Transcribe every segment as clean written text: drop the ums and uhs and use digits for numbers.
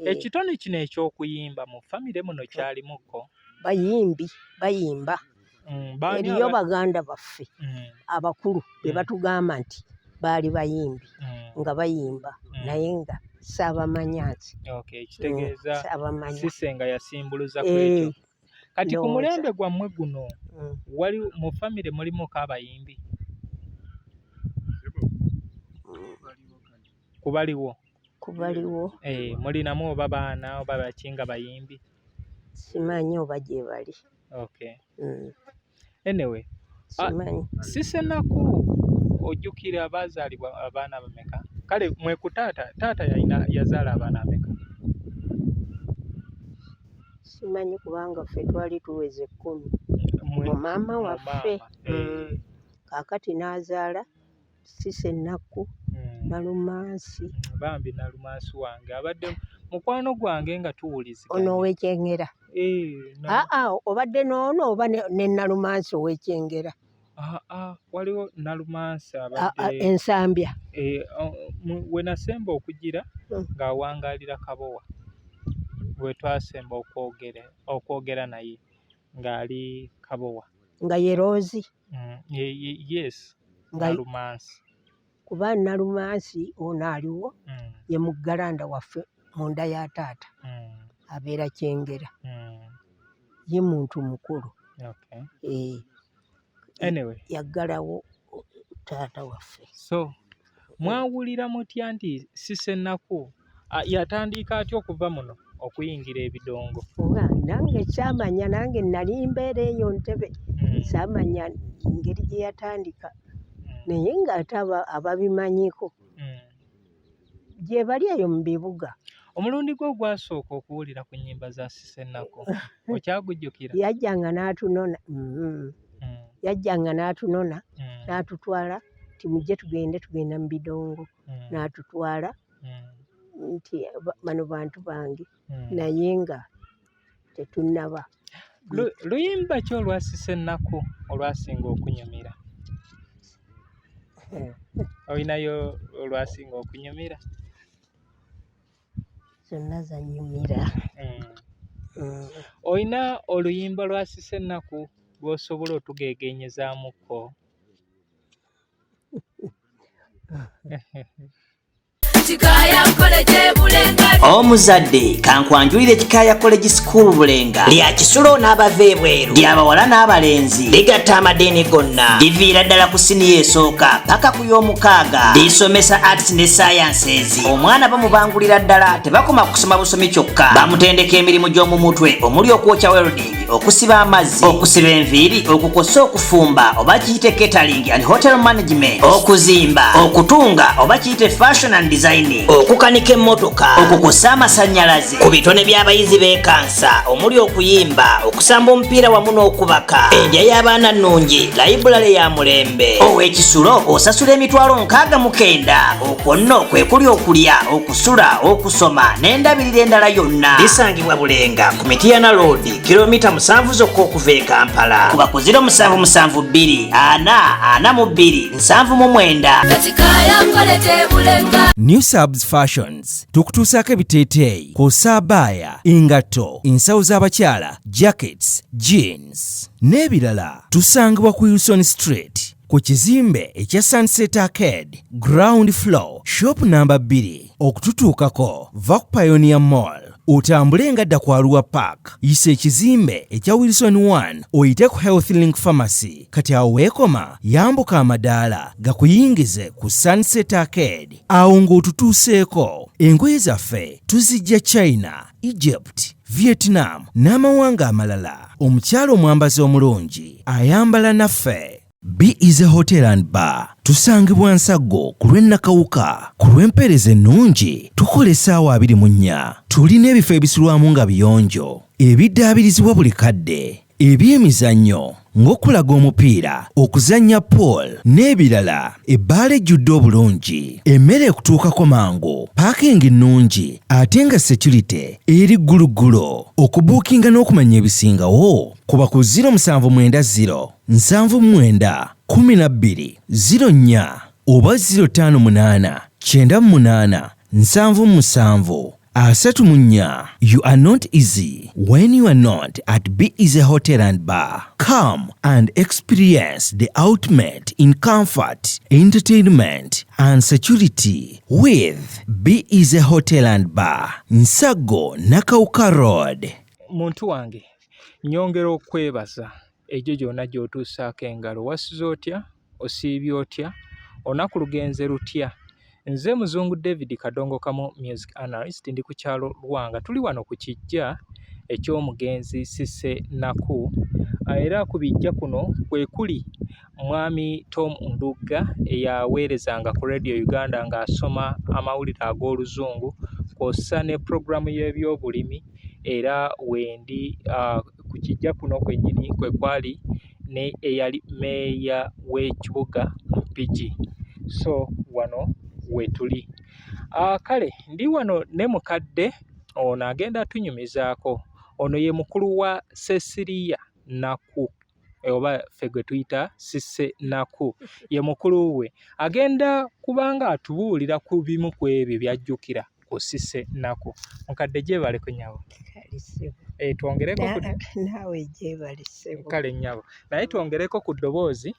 Ekitone kino eky'okuyimba mu famire muno kyalimuko? Bayimba. Eriyo baganda baffe abakulu be batugamba nti baali bayimbi nga bayimba naye nga saabamanya nti. Kitegeeza Cissy nga yasimbuluza ku ekyo. Kati ku mulembe gwammwe guno wali mu famire mulimuko abayimbi? Kubaliwo. Mulinamu oba baana oba bakinga bayimbi? Simanyi oba gye bali. Anyway, Cissy Nakku ojjukira baazaalibwa abaana bameka? Kale mwe ku taata yazaala abaana bameka? Simanyi kubanga ffe twali tuweze 10 mu maama waffe. Kaakati n'azaala Cissy Nakku Nalumansi. Bambi Nalumansi wange abadde mukwano gwange nga tuwuliziganya. Ono ow'Ekyengera? Obadde n'ono oba ne Nalumansi ow'Ekyengera? Waliwo Nalumansi abadde Ensambya. We nasemba okugira ng'awangaalira Kabowa, we twasemba okwogera naye ng'ali Kabowa. Nga ye Roozi? Yes, Nalumansi. Kuba Nalumansi ono aliwo ye muggalanda waffe munda ya taata abeera Kyengera. Ye muntu mukulu. Anyway, yaggalawo taata waffe. So mwawulira mutya nti Cissy Nakku yatandika atya okuva muno okuyingira ebidongo? Nange kyamanya, nange nali mbeera eyo Ntebe, kyamanya ngeri gye yatandika naye ng'ate ababimanyiko gye bali eyo mu bibuga. Omulundi gwe ogwasooka okuwulira ku nnyimba za Cissy Nakku okyagujjukira? Yajjanga n'atunona n'atutwala nti mujje tugenda mu bidongo, n'atutwala nti bano bantu bange, naye nga tetunnaba. Luyimba ki olwa Cissy Nakku olwasinga okunyumira? Olinayo olwasinga okunyumira? Zonna zanyumira. Olina oluyimba lwa Cissy Nakku lw'osobola otugeegenyezaamuko? Omuzadde kankwanjulira Ekikaaya College School Bulenga lya Kisulo n'abava ebweru, ly'abawala n'abalenzi, ligatta amadeeni gonna, liviira ddala ku siniya esooka paka ku y'omukaaga, lisomesa arts ne sciences. Omwana bamubangulira ddala, tebakoma kusoma busomi kyokka, bamutendeka emirimu gy'omu mutwe omuli okwokya welding, okusiba amazzi, okusiba enviiri, okukosa okufumba oba kiyite catering and hotel management, okuzimba, okutunga oba kiyite fashion and designing, okukanika emmotoka, okukosa amasannyalaze, ku bitone by'abayizi b'ekansa omuli okuyimba, okusamba omupiira wamu n'okubaka, endya y'abaana nnungi, layibulale ya mulembe. Ow'Ekisulo osasula emitwalo 69. Okwo nno kwe kuli okulya, okusula, okusoma n'endabirira endala yonna. Lisangibwa Bulenga ku Mityana Road, kilomita 7 zokka okuva e Kampala. Kuba ku 0772 442 799. New Subs Fashions tukutuusaako ebiteeteeyi kw'ossa abaya, engatto, ensawo z'abakyala, jackets, jeans n'ebirala. Tusangibwa ku Wilson Street ku kizimbe ekya Sunset Arcade ground floor shop number 2. Okututuukako va ku Pioneer Mall, otambule ngadda ku Arua Park, yisa ekizimbe ekya Wilson 1 oyite ku Health Link Pharmacy. Kati awo weekoma yambuka amadaala gakuyingize ku Sunset Arcade, awo ng'otutuuseeko. Engoye zaffe tuzijja China, Egypt, Vietnam n'amawanga amalala. Omukyala omwambazi omulungi ayambala naffe. B is a Hotel and Bar. Tusangibwa Nsaggo ku lw'Ennakawuka. Ku lw'empeereza ennungi tukola essaawa 24. Tulina ebifo ebisulwamu nga biyonjo, ebiddaabirizibwa buli kadde, ebyemizannyo ng'okulaga omupiira, okuzannya pool n'ebirala. Ebbaala ejjudde obulungi, emmere ekutuukako mangu, paakingi nnungi ate nga security eri gguluggulo. Okubuukinga n'okumanya ebisingawo kuba ku 0790 79 12 04 oba 058 98 77 77 34. You are not easy when you are not at Be Easy Hotel and Bar. Come and experience the ultimate in comfort, entertainment and security with Be Easy Hotel and Bar, Nsago Nakauka Road. Muntu wange nyongera okwebaza egyo gyonna gy'otuusaako engalo. Wasize otya? Osiibye otya? Olunaku lugenze lutya? Nze Muzungu David Kadongo Kamo music analyst, ndi ku kyalo Lwanga. Tuli wano ku kijja eky'omugenzi Cissy Nakku. Era ku bijja kuno kwe kuli Mwami Tom Ndugga eyaweerezanga ku Radio Uganda ng'asoma amawulire ag'Oluzungu kw'ossa ne programu y'ebyobulimi. Era wendi ku kijja kuno kwennyini kwe kwali ne eyali meeya w'ekibuga Mpigi. So wano wetuli. Kale ndi wano ne mukadde ono agenda atunyumizaako. Ono ye mukulu wa Cecilia Nakku oba ffe gwe tuyita Cissy Nakku, ye mukulu we. Agenda kubanga atubuulira ku bimu ku ebyo byajjukira ku Cissy Nakku. Mukadde gyebale ku nnyabo. Twongereko naawe gyebale ssebo. Kale nnyabo. Naye twongereko ku ddoboozi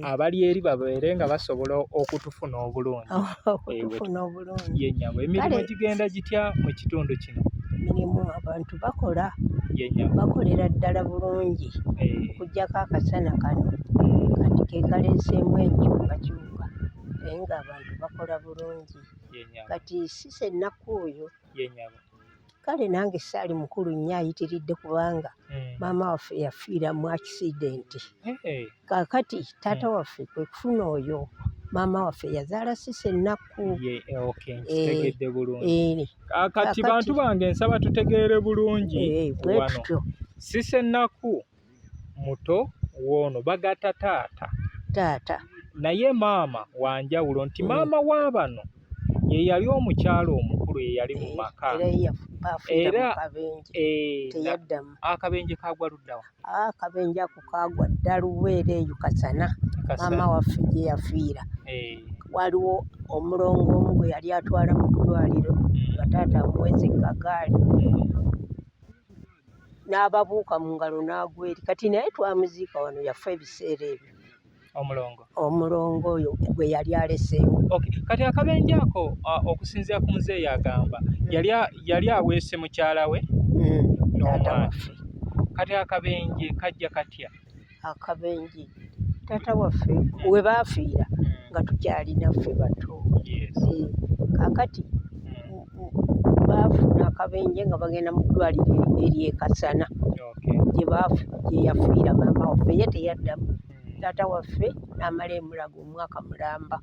abali eri babeere nga basobola okutufuna obulungi. Okutufuna obulungi. Ye nnyabo. Emirimu gigenda gitya mu kitundu kino? Emirimu abantu bakola. Ye nnyabo. Bakolera ddala bulungi. Kuggyako akasana kano kati ke kaleeseemu enkyukakyuka naye ng'abantu bakola bulungi. Ye nnyabo. Kati Cissy Nakku oyo Ye nnyabo. kale nange saali mukulu nnyo ayitiridde kubanga maama waffe yafiira mu akisidenti. Kaakati taata waffe kwe kufuna oyo maama waffe yazaala Cissy Nakku. Ntegedde bulungi. Kati bantu bange nsaba tutegeere bulungi wano. Cissy Nakku muto w'ono bagata taata. Naye maama wanjawulo nti maama wa bano ye yali omukyalo omukulu eyali mu maka. Era teyaddamu. Akabenje kagwa ludda wa? Akabenje ako kagwa dda Luweero eyo Kasana. Maama waffe gye yafiira. Waliwo omulongo omu gwe yali atwala mu ddwaliro nga taata amuweze kagaali n'ababuuka mu ngalo n'agwa eri. Kati naye twamuziika wano, yafa ebiseera ebyo. Omulongo oyo gwe yali aleseewo. Kati akabenje ako okusinziira ku muzeeyi agamba yali aweese mukyala we taata waffe. Kati akabenje kajja katya? Akabenje taata waffe we baafiira nga tukyalina ffe bato. Kaakati baafuna akabenje nga bagenda mu ddwaliro ery'e Kasana gye yafiira maama waffe, ye teyaddamu. Taata waffe n'amala emulago omwaka mulamba.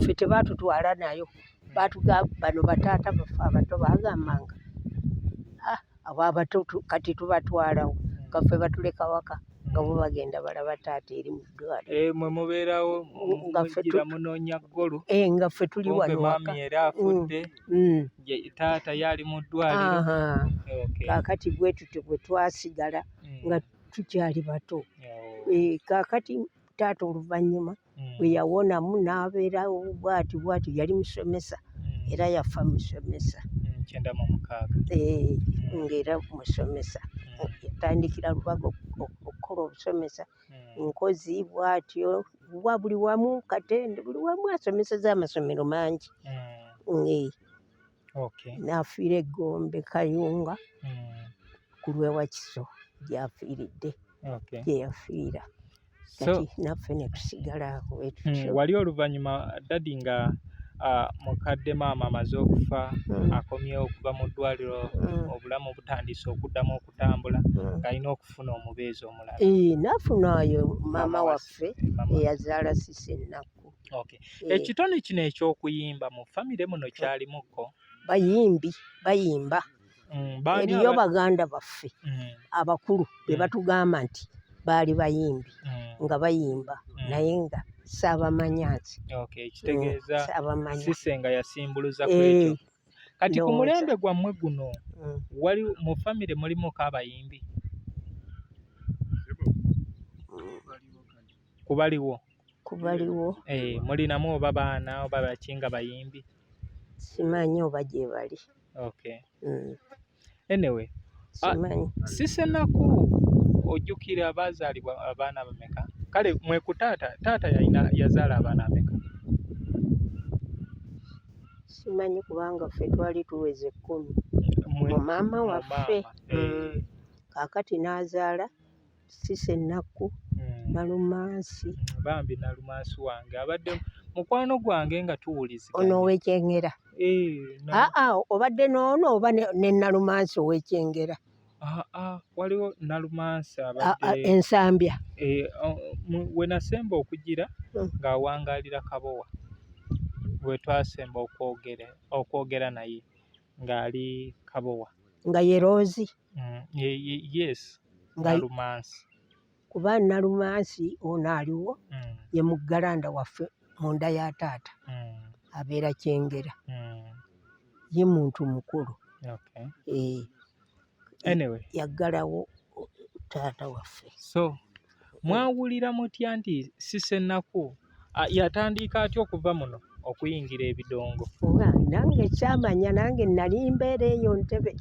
Ffe tebaatutwala nayo, bano bataata baffe abato baagambanga abo abato kati tubatwalawo nga ffe batuleka waka nga bo bagenda balaba taata eri mu ddwaliro. Mwe mubeerawo mugira munoonya ggolo. Nga ffe tuli wano waka. Maami era afudde, taata yali mu ddwaliro. Kaakati bwe tutyo bwe twasigala nga tukyali bato. Kaakati taata oluvannyuma bwe yawonamu n'abeerawo bw'atyo yali musomesa era yafa musomesa. 96. Ng'era musomesa yatandikira Lubaga okukola obusomesa, Nkozi bw'atyo buli wamu, Katende, buli wamu asomeseza amasomero mangi. N'afiira e Gombe Kayunga ku lw'Ewakiso gy'afiiridde, gye yafiira. Kati naffe ne tusigala awo. Wali oluvannyuma dadi nga mukadde maama amaze okufa, akomyewo okuva mu ddwaliro, obulamu butandise okuddamu okutambula, ng'alina okufuna omubeezi omulala. N'afuna oyo maama waffe eyazaala Cissy Nakku. Ekitone kino eky'okuyimba mu famire muno kyalimuko? Bayimba. Eriyo baganda baffe abakulu be batugamba nti baali bayimbi nga bayimba naye nga saabamanya nti. Kitegeeza Cissy nga yasimbuluza ku ekyo. Kati ku mulembe gwammwe guno wali mu famire mulimuko abayimbi? Kubaliwo. Mulinamu oba baana oba baki nga bayimbi? Simanyi oba gye bali. Okay. Mm. Anyway, Simanyi. Sisenaku ojjukira abazaalibwa abaana bameka? Kale mwe ku taata yazaala abaana bameka? Simanyi kubanga ffe twali tuweze 10 mu maama waffe. Kaakati n'azaala Sisenaku, Nalumansi. Bambi Nalumansi wange abadde mukwano gwange nga tuwuliziganya. Ono ow'Ekyengera. Obadde n'ono oba ne Nalumansi ow'Ekyengera? Waliwo Nalumansi abadde Ensambya. We nasemba okugira ng'awangaalira Kabowa, bwe twasemba okwogera naye ng'ali Kabowa. Nga ye Roozi? Yes, Nalumansi. Kuba Nalumansi ono aliwo ye muggalanda waffe munda ya taata, abeera Kyengera. Ye muntu mukulu. Anyway, yaggalawo taata waffe. So mwawulira mutya nti Sisenaku yatandika atya okuva muno okuyingira ebidongo? Nange kyamanya, nange nali mbeera eyo Ntebe,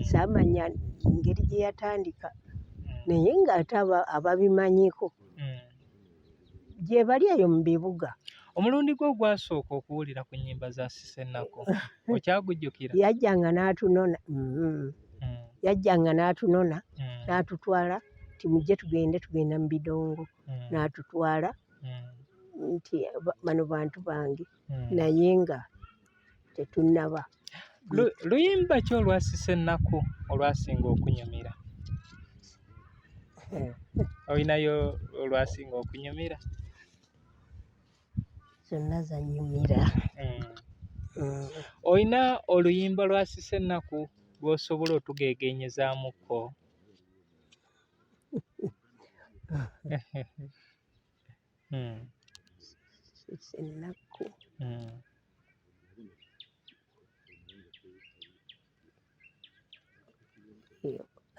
saamanya ngeri gye yatandika, naye ng'ate ababimanyiko gye bali eyo mu bibuga. Omulundi gwe ogwasooka okuwulira ku nnyimba za Sisenaku okyagujjukira? Yajjanga n'atunona, yajjanga n'atunona n'atutwala nti mujje tugenda mu bidongo, n'atutwala nti bano bantu bange, naye nga tetunnaba. Luyimba ki olwa Sisenaku olwasinga okunyumira? Olinayo olwasinga okunyumira? Zonna zanyumira. Olina oluyimba lwa Sisenaku lw'osobola otugeegeenyezaamuko? Sisenaku.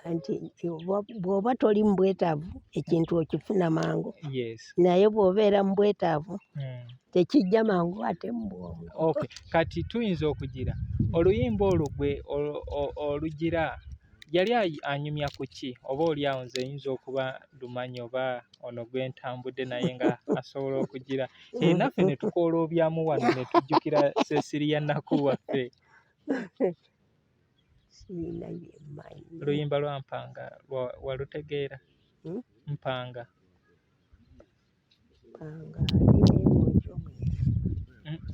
Anti bw'oba toli mu bwetaavu ekintu okifuna mangu. Yes. Naye bw'obeera mu bwetaavu tekijja mangu ate mu bwongo. Okay. Kati tuyinza okugira oluyimba olwo gwe olugira yali anyumya ku ki? Oba oli awo nze yinza okuba lumanyi oba ono gwe ntambudde naye nga asobola okugira naffe ne tukooloobyamu wano ne tujjukira Cecilia Naku waffe. Sirina byemmanyi. Oluyimba lwa Mpanga walutegeera? Mpanga.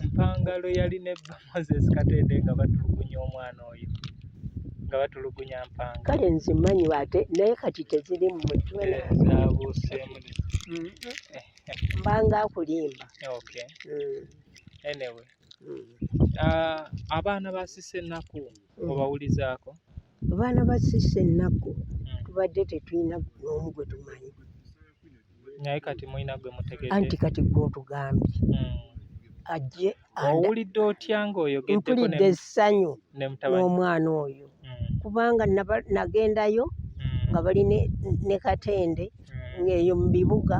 Mpanga lwe yali ne Moses Katende nga batulugunya omwana oyo, nga batulugunya Mpanga. Kale nze mmanyi ate naye kati teziri mu mutwe. Zaabuuseemu. Mbanga akulimba. Okay. Anyway. Abaana ba Sisenaku obawulizaako? Abaana ba Sisenaku tubadde tetulina n'omu gwe tumanyi. Naye kati mulina gwe mutegedde? Anti kati gw'otugambye ajje. Owulidde otya ng'oyogeddeko? Mpulidde essanyu n'omwana oyo kubanga nagendayo nga bali ne Katende ng'eyo mu bibuga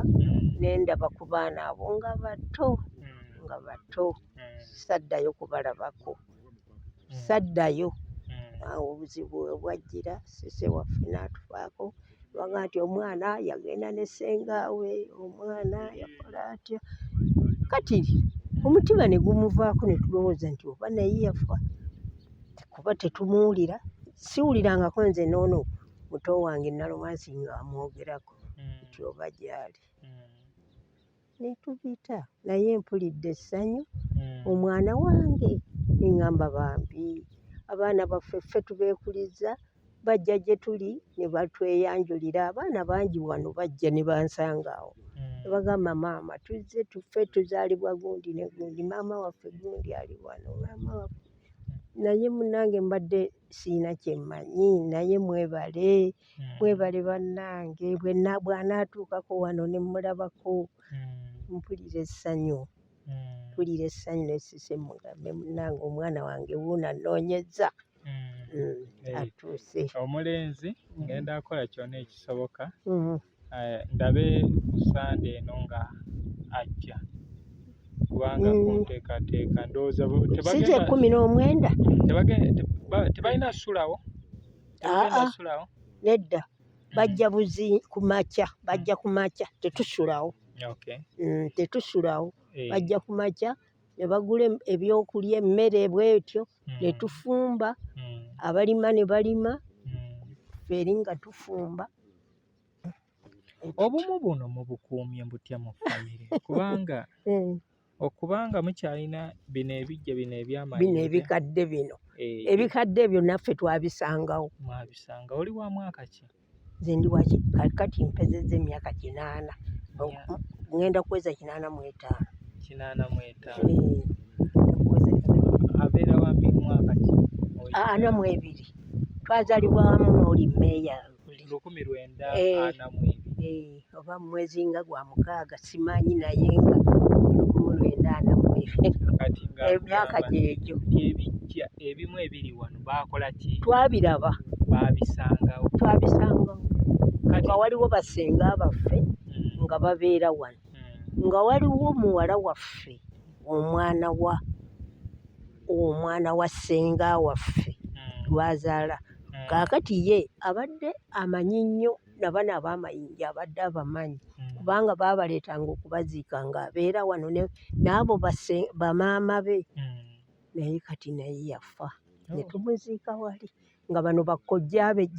nendaba ku baana abo nga bato saddayo kubalabako, saddayo. Awo obuzibu we bwajjira Sise waffe n'atufaako baga nti omwana yagenda ne ssengaawe, omwana yakola atya. Kati omutima ne gumuvaako ne tulowooza nti oba naye yafa kuba tetumuwulira. Siwulirangako nze n'ono muto wange Nalumansi ng'amwogerako nti oba gy'ali. Ne tubita naye mpulidde essanyu omwana wange ne ŋŋamba bambi abaana baffe ffe tubeekuliza bajja gye tuli ne batweyanjulira. Abaana bangi wano bajja ne bansanga awo ne bagamba maama tuzze tuffe tuzaalibwa gundi ne gundi, maama waffe gundi ali wano, maama waffe. Naye munnange mbadde siina kyemmanyi, naye mwebale bannange, bw'anaatuukako wano ne mulabako mpulira essanyu. Mpulira essanyu ne Sise mugambe munnange omwana wange wuuna annoonyezza atuuse. Omulenzi ngenda akola kyonna ekisoboka ndabe ku Sande eno nga ajja kubanga kunteekateeka ndowooza si ze 19 tebalina ssulawo nedda bajja kumakya tetusulawo tetusulawo bajja kumakya ne bagula ebyokulya emmere bwetyo ne tufumba abalima ne balima feri nga tufumba. Obumu buno mubukuumye butya mu famire okubanga mukyalina bino ebijja bino eby'amanyi bino ebikadde byo naffe twabisangawo. Mwabisanga oli wa mwaka ki? Nze ndi kati mpezezza emyaka 8 ngenda kuweza 85. Abeera wa mwaka ki? 42. Twazaalibwa wamu n'oli mmeeya 1942. Oba mwezi nga gwa 6 simanyi naye nga 1942 emyaka gyegyo. Ebijja ebimu ebiri wano baakola ki? Twabiraba, baabisangawo. Nga waliwo basenga baffe nga babeera wano, nga waliwo muwala waffe omwana wa ssenga waffe lwazaala. Kaakati ye abadde amanyi nnyo nabano ab'amayinja abadde abamanyi kubanga baabaleetanga okubaziika ng'abeera wano n'abo bamaama be. Naye kati naye yafa ne tumuziika wali nga bano bakkojjaabe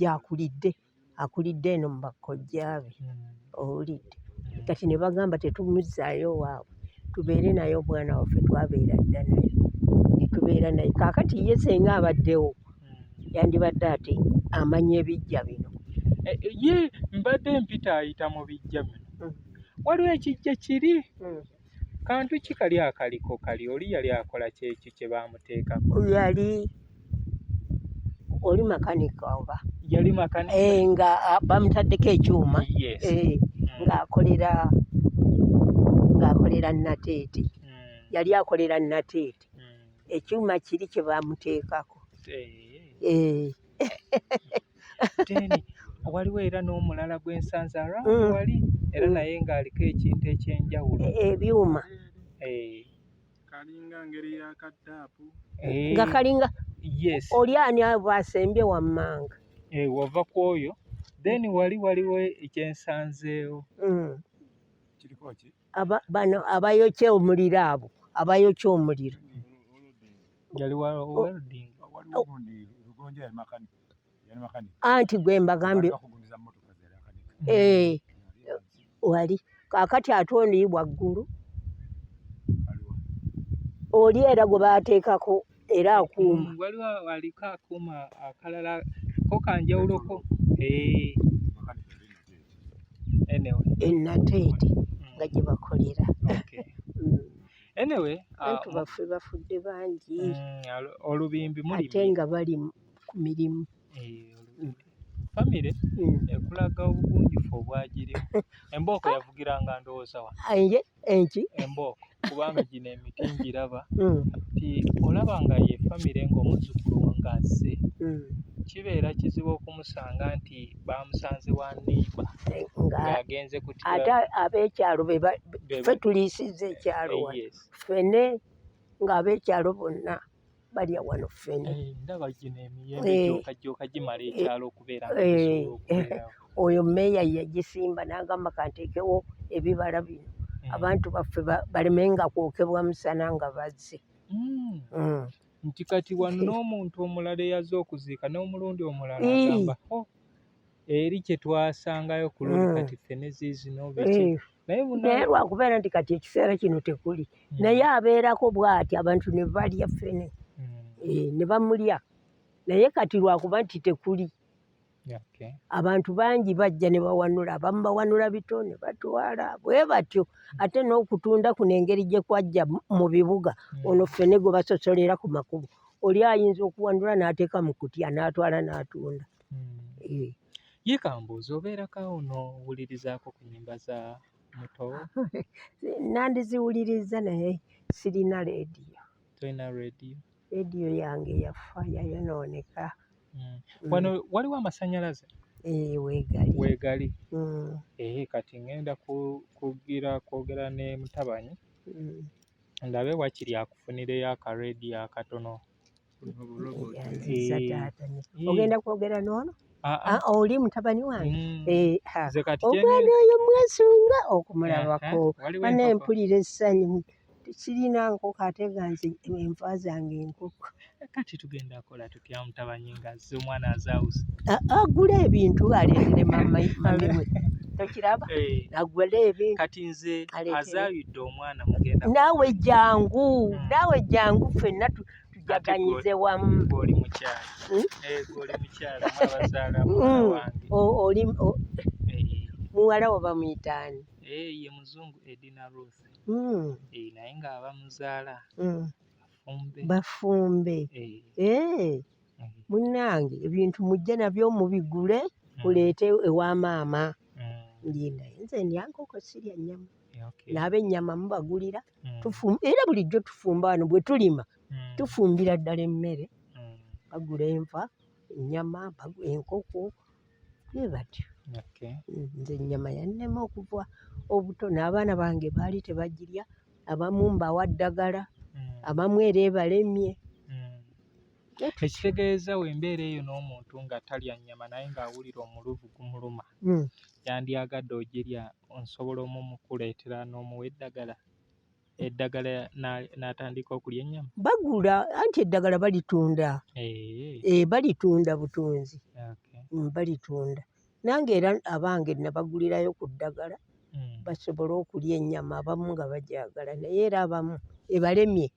akulidde eno mu bakkojjaabe. Owulidde? Kati ne bagamba tetumuzzaayo waabwe tubeere naye omwana waffe twabeera dda naye ne tubeera naye. Kaakati ye senga abaddewo yandibadde ate amanya ebijja bino. Ye mbadde mpita ayita mu bijja bino. Waliwo ekijja kiri kantu ki kali akaliko kali oli yali akola kyekyo kye baamuteekako? Oli makanika oba? Yali makanika. Nga bamutaddeko ekyuma ng'akolera Nateete. Yali akolera Nateete. Ekyuma kiri kye baamuteekako. Waliwo era n'omulala gwensanze wali era naye ng'aliko ekintu ekyenjawulo. Ebyuma kalinga ngeri ya kadaapu nga kalinga yes. Oli ani bw'asembye wammanga? Wava ku oyo then waliwo ekyensanzeewo. kiriko ki? Bano abayokya omuliro abo abayokya omuliro. Yali Odinga. Lugonja yali makanika. Anti gwe mbagambye wali kaakati ate oli waggulu oli era gwe baateekako era akuuma. Waliwo aliko akuuma akalala ko kanjawuloko. Nateete nga gye bakolera. Anyway, abantu baffe bafudde bangi olubimbi muli ate nga bali ku mirimu. Famire ekulaga obugunjufu obwagirimu. Embooko yavugiranga ndowooza wa? Embooko kubanga gino emiti ngiraba nti olaba nga ye famire ng'omuzzukulu ng'azze kibeera kizibu okumusanga nti baamusanze wa neighbor ng'agenze kutya. Ate ab'ekyalo ffe tuliisizza ekyalo wano ffene ng'ab'ekyalo bonna balya wano ffene. Ndaba gino emiyembe gyokajjooka gimala ekyalo okubeera oyo mmeeya yagisimba n'agamba kanteekewo ebibala bino abantu baffe balemenga kwokebwa musana nga bazze. Nti kati wano n'omuntu omulala eyaze okuziika n'omulundi omulala agamba eri kye twasangayo ku luli kati ffene ziizino biki. Naye lwakubeera nti kati ekiseera kino tekuli naye abeerako bw'ati abantu ne balya ffene ne bamulya naye kati lwakuba nti tekuli abantu bangi bajja ne bawanula, abamu bawanula bito ne batwala bwe batyo. Ate n'okutunda kuno engeri gye kwajja mu bibuga ono ffene gwe basosolera ku makubo oli ayinza okuwanula n'ateeka mu kutya n'atwala n'atunda. Ye kambuuza obeerako awo n'owulirizaako ku nnyimba za Mutobo? Nandiziwuliriza naye sirina leediyo. Tolina leediyo? Leediyo yange yafa yayonooneka. Wano waliwo amasannyalaze? Weegali. Kati ngenda kwogera ne mutabani ndabe wakiri akufunireyo akareediyo akatono. Yanziza taata ogenda kwogera n'ono oli mutabani wange omwana oyo mwesunga okumulabako bane mpulira essanyu kirina nkoko ate nga nze enva zange enkoko. Kati tugenda kola tutya mutabani nga azze omwana azaawusa agula ebintu aleetere mamiwe tokiraba agula ebintu kati nze azaayudde omwana mugenda naawe jangu ffenna tujaganyize wamu. Oli mukyala oli mukyala mwabazaala mwana wange muwala wo bamuyitaani ye muzungu Edina Ruth naye ng'aba muzaala bafumbe munnange ebintu mujje nabyo mubigule muleete ewa maama. Naye nze ndya nkoko sirya nnyama n'ab'ennyama mubagulira era bulijjo tufumba wano bwe tulima tufumbira ddala emmere bagula enva ennyama enkoko bye batyo. Nze ennyama yannema okuva obuto n'abaana bange baali tebagirya abamu mbawa ddagala abamu era ebalemye. Ekitegeeza w'embeera eyo n'omuntu nga talya nnyama naye ng'awulira omuluvu gumuluma yandyagadde ogirya nsobola omumukuleetera n'omuwa eddagala n'atandika okulya ennyama. Bagula anti eddagala balitunda balitunda butunzi balitunda nange era abange nabagulirayo ku ddagala basobole okulya ennyama abamu nga bagyagala naye era abamu ebalemye.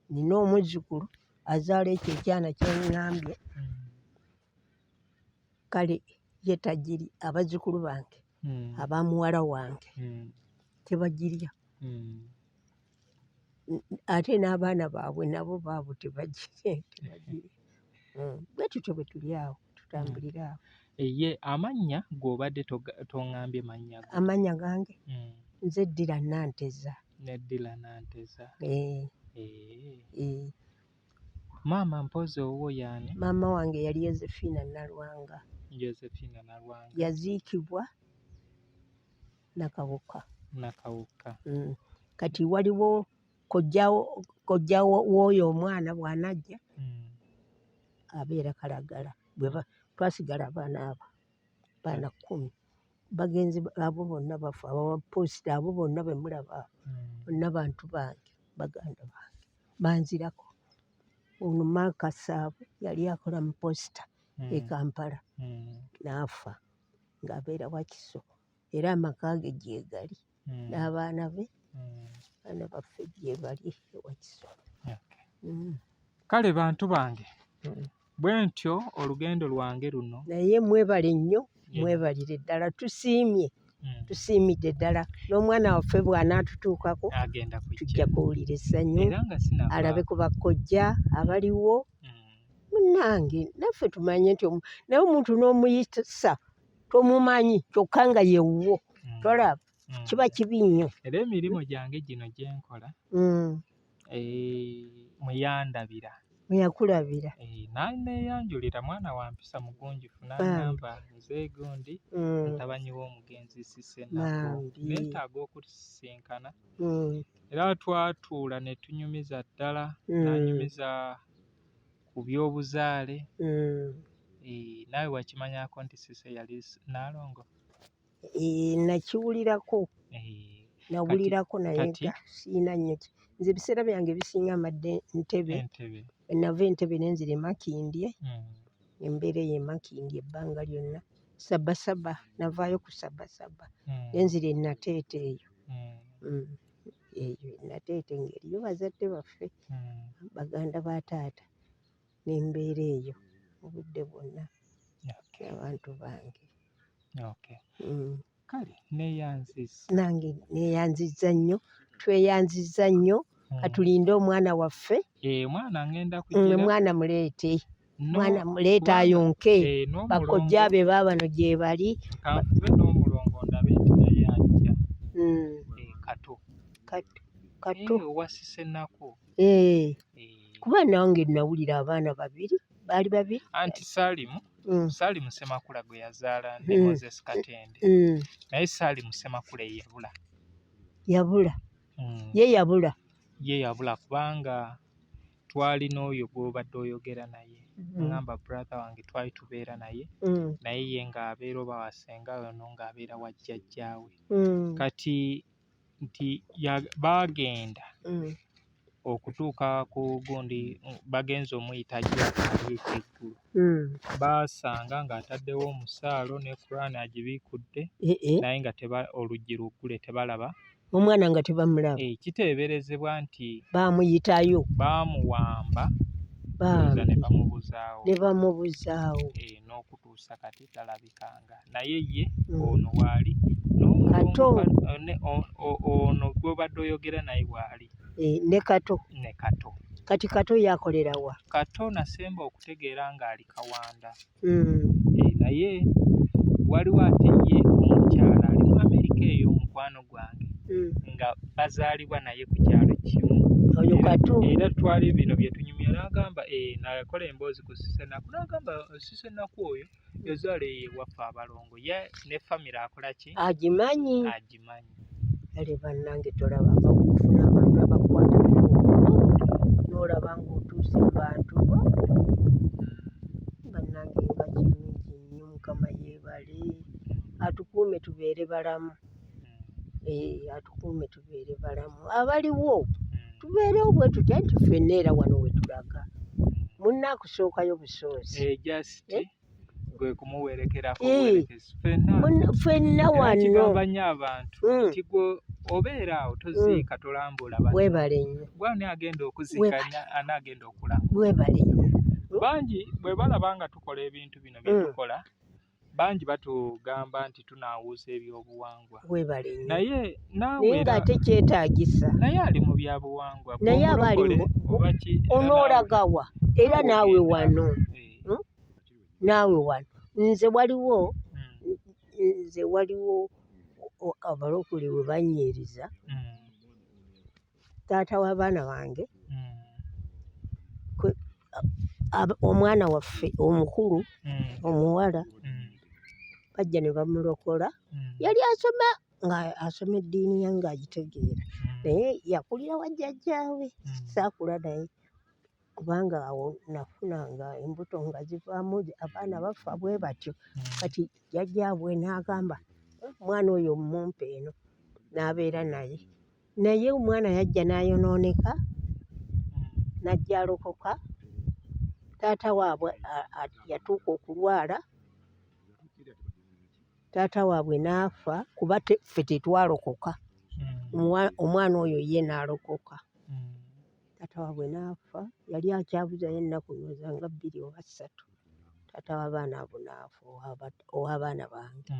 Nina omuzzukulu azaala ekyo ekyana kyeŋŋambye kale ye tagiri abazzukulu bange aba muwala wange tebagirya ate n'abaana baabwe nabo baabo tebagirya bwe tutyo bwe tuli awo tutambulira awo. Ye amannya g'obadde toŋŋambye mannya go? Amannya gange nze Ddira Nanteza. Neddira Nanteza. Maama mpozi owuwo y'ani? Maama wange yali Yozephina Nalwanga. Josephina Nalwanga yaziikibwa Nakawuka. Kati waliwo kojja w'oyo omwana bw'anajja abeera Kalagala. Twasigala abaana 10 bagenzi abo bonna bafa abaposita abo bonna be mulaba bonna bantu bange baganda bange banzirako. Ono Mark Saabu yali akola mu posita e Kampala n'afa ng'abeera Wakiso era amaka ge gye gali n'abaana be baana baffe gye bali e Wakiso. Kale bantu bange bwe ntyo olugendo lwange luno naye mwebale nnyo mwebalire ddala tusiimidde ddala n'omwana waffe bw'anaatutuukako tujja kuwulira essanyu alabe ku bakojja abaliwo. Munnange naffe tumanye nti naye omuntu n'omuyisa tomumanyi kyokka nga yewuwo tolaba kiba kibi nnyo. Era emirimu gyange gino gye nkola muyandabira muyakulabira naneyanjulira mwana wa mpisa mugunjufu n'agamba nze gundi mutabani w'omugenzi Sisenako neetaaga okusisinkana era twatuula ne tunyumiza ddala nanyumiza ku by'obuzaale. Naawe wakimanyako nti Sise yali Nalongo? Nakiwulirako nawulirako naye siina nnyo nze ebiseera byange bisinga amadde Ntebe. Nava Entebbe nenzira e Makindye embeera eyo e Makindye ebbanga lyonna. Sabasaba navaayo ku Sabasaba nenzira e Nateete eyo Nateete ng'eriyo bazadde baffe baganda ba taata n'embeera eyo obudde bwonna abantu bange. Kale neeyanziza nange neeyanziza nnyo tweyanziza nnyo katulinde omwana waffe. Mwana ngenda kugira mwana muleete mwana muleete ayonke bakojja be baabano gye bali kanfube n'omulongo ndabe nti naye ajja kato owa Sisenako kuba nange nawulira abaana baali babiri anti Saalimu Ssemakula gwe yazaala ne Moses Katende naye Saalimu Ssemakula yabula ye yabula ye yabula kubanga twali n'oyo gw'obadde oyogera naye ngamba brother wange twali tubeera naye naye ye ng'abeera oba wasenga ono ng'abeera wa jjajjaawe kati nti baagenda okutuuka ku gundi bagenze omuyita ajja ali eky'eggulu baasanga ng'ataddewo omusaalo ne Quran agibiikudde naye nga oluggi luggule tebalaba omwana nga tebamulaba kiteeberezebwa nti baamuyitayo baamuwamba ne bamubuzaawo n'okutuusa kati talabikanga naye ye ono waali ono gw'obadde oyogera naye waali ne Kato kati Kato yakolera wa Kato nasemba okutegeera ng'ali Kawanda naye waliwo ate ye omukyala ali mu Amerika eyo mukwano gwange nga bazaalibwa naye ku kyalo kimu era twali bino bye tunyumya n'agamba nakola emboozi ku Sisenaku n'agamba Sisenaku oyo yazaala ewaffe Abalongo ye ne famire akola ki agimanyi kale bannange tolaba bakufuna abantu abakwata n'olaba ng'otuuse mu bantu bo bannange nga kirungi nnyo Mukama yeebale atukuume tubeere balamu atukuume tubeere balamu abaliwo tubeerewo bwe tutya nti ffenna era wano we tulaga munnaakusookayo busoozi gwe kumuwerekerako ffenna wano kigamba nnyo abantu nti gwe obeera awo toziika tolambula webale nnyo bwani agenda okuziika anaagenda okulamba webale nnyo bangi bwe balaba nga tukola ebintu bino bye tukola bangi batugamba nti tunaawuuza ebyobuwangwa webale nnyo naye ng'ate kyetaagisa naye ali mu byabuwangwa naye aba ali onoolagawa era naawe wano nze waliwo abalokole we banyeeriza taata w'abaana bange omwana waffe omukulu omuwala bajja ne bamulokola yali asoma nga asoma eddiini yange agitegeera naye yakulira wa jjajjaawe saakula naye kubanga awo nafunanga embuto nga zivaamu abaana bafa bwe batyo kati jjajjaabwe n'agamba omwana oyo mumpe eno n'abeera naye omwana yajja n'ayonooneka n'ajja alokoka taata waabwe yatuuka okulwala taata waabwe n'afa kuba ffe tetwalokoka omwana oyo ye n'alokoka taata waabwe n'afa yali akyabuzayo ennaku nyoza nga 2 oba 3 taata w'abaana abo n'afa ow'abaana bange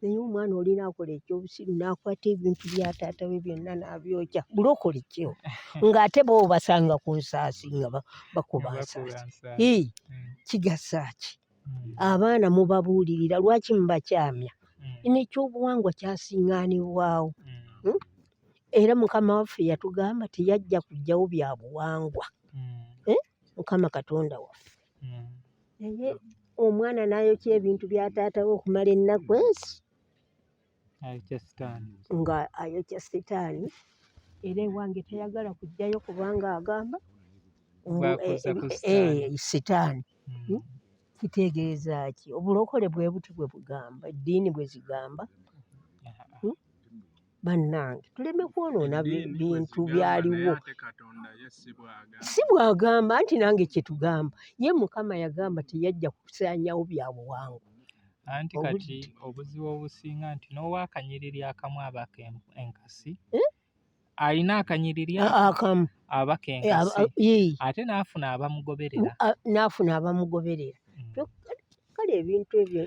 naye omwana oli n'akola ekyobusiru n'akwata ebintu bya taata we byonna n'abyokya bulokole kyo ng'ate bo basanga ku nsaasi nga bakuba nsaasi kigasa ki abaana mubabuulirira lwaki mubakyamya n'ekyobuwangwa kyasiŋŋaanibwawo era Mukama waffe yatugamba teyajja kuggyawo bya buwangwa Mukama Katonda waffe naye omwana n'ayokya ebintu bya taata we okumala ennaku ensi nga ayokya sitaani era ewange tayagala kujjayo kubanga agamba sitaani kitegeeza ki obulokole bwe buti bwe bugamba eddiini bwe zigamba bannange tuleme kwonoona bintu byaliwo si bwagamba anti nange kyetugamba ye Mukama yagamba teyajja kusaanyawo bya buwangwa anti kati obuzibu obusinga nti n'owakanyiriri akamu abaka enkasi alina akanyiriri akamu abaka enkasi ate n'afuna abamugoberera kale ebintu ebyo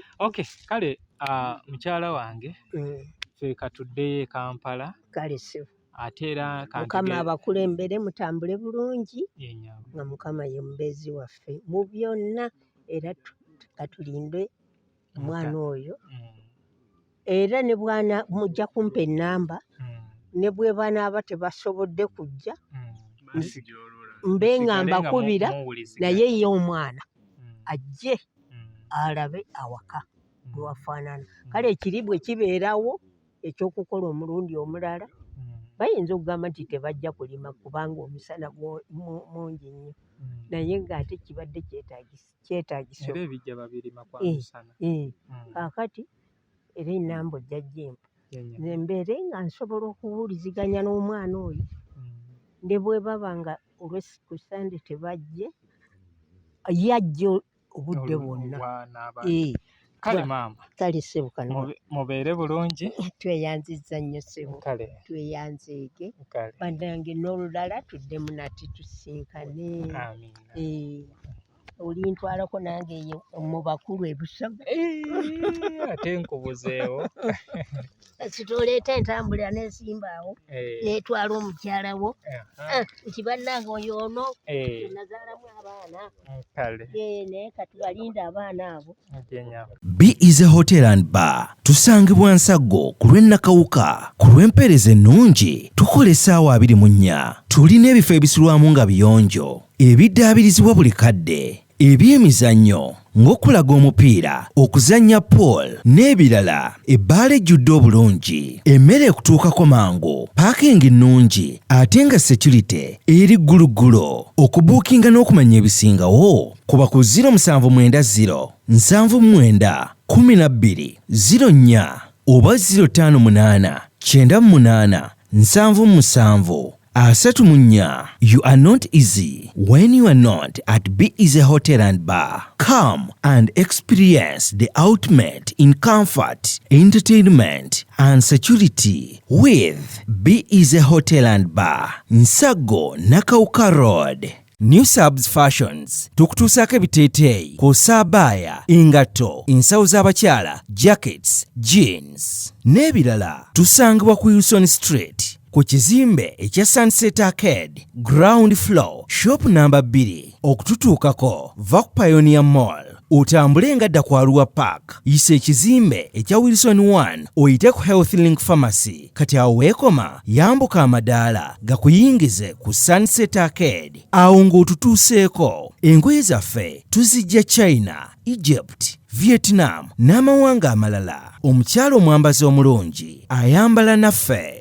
kale mukyala wange ffe katuddeyo e Kampala kale sibo ate era Mukama abakulembere mutambule bulungi nga Mukama ye mubeezi waffe mu byonna era katulinde omwana oyo era ne bwana mujja kumpa ennamba ne bwe banaaba tebasobodde kujja mbe nga mbakubira naye ye omwana ajje alabe awaka bwe wafaanana kale ekiri bwe kibeerawo ekyokukola omulundi omulala bayinza okugamba nti tebajja kulima kubanga omusana mungi nnyo naye ng'ate kibadde kyetaagisa era ebijja babirima kwa musana. Kaakati era ennamba ojja gyempa nze mbeere nga nsobola okuwuliziganya n'omwana oyo ne bwe baba nga ku Sande tebajje yajja obudde bwonna. Kale maama, Kale ssebo kano mubeere bulungi. Tweyanzizza nnyo ssebo, Kale tweyanzeege kale. bannange n'olulala tuddemu nati tusinkane. Amiina. Olintwalako nange eyo mu bakulu e Busoga. Ate nkubuzeewo. Kitooleeta entambula n'esimbaawo n'etwala omukyala wo nti bannange oyo ono nazaalamu abaana. Kale Naye katubalinde abaana abo. B is a Hotel and Bar. Tusangibwa Nsago ku lw'Ennakawuka. Ku lw'empeereza ennungi tukola essaawa 24. Tulina ebifo ebisulwamu nga biyonjo, ebiddaabirizibwa buli kadde, ebyemizannyo ng'okulaga omupiira, okuzannya pool n'ebirala. Ebbaala ejjudde obulungi, emmere ekutuukako mangu, paakingi nnungi ate nga security eri gguluggulo. Okubuukinga n'okumanya ebisingawo kuba ku 070 79 12 04 oba 058 98 77 34. You are not easy when you are not at B is a Hotel and Bar. Come and experience the ultimate in comfort, entertainment and security with B is a Hotel and Bar. Nsago Nakauka Road. New Subs Fashions tukutuusaako ebiteeteeyi kw'ossa abaya, engatto, ensawo z'abakyala, jackets, jeans n'ebirala. Tusangibwa ku Wilson Street ku kizimbe ekya Sunset Arcade ground floor shop number 2. Okututuukako va ku Pioneer Mall otambule nga dda ku Arua Park, yisa ekizimbe ekya Wilson 1 oyite ku Health Link Pharmacy. Kati awo weekoma yambuka amadaala gakuyingize ku Sunset Arcade. Awo ng'otutuuseeko engoye zaffe tuzijja China, Egypt, Vietnam n'amawanga amalala. Omukyala omwambazi omulungi ayambala naffe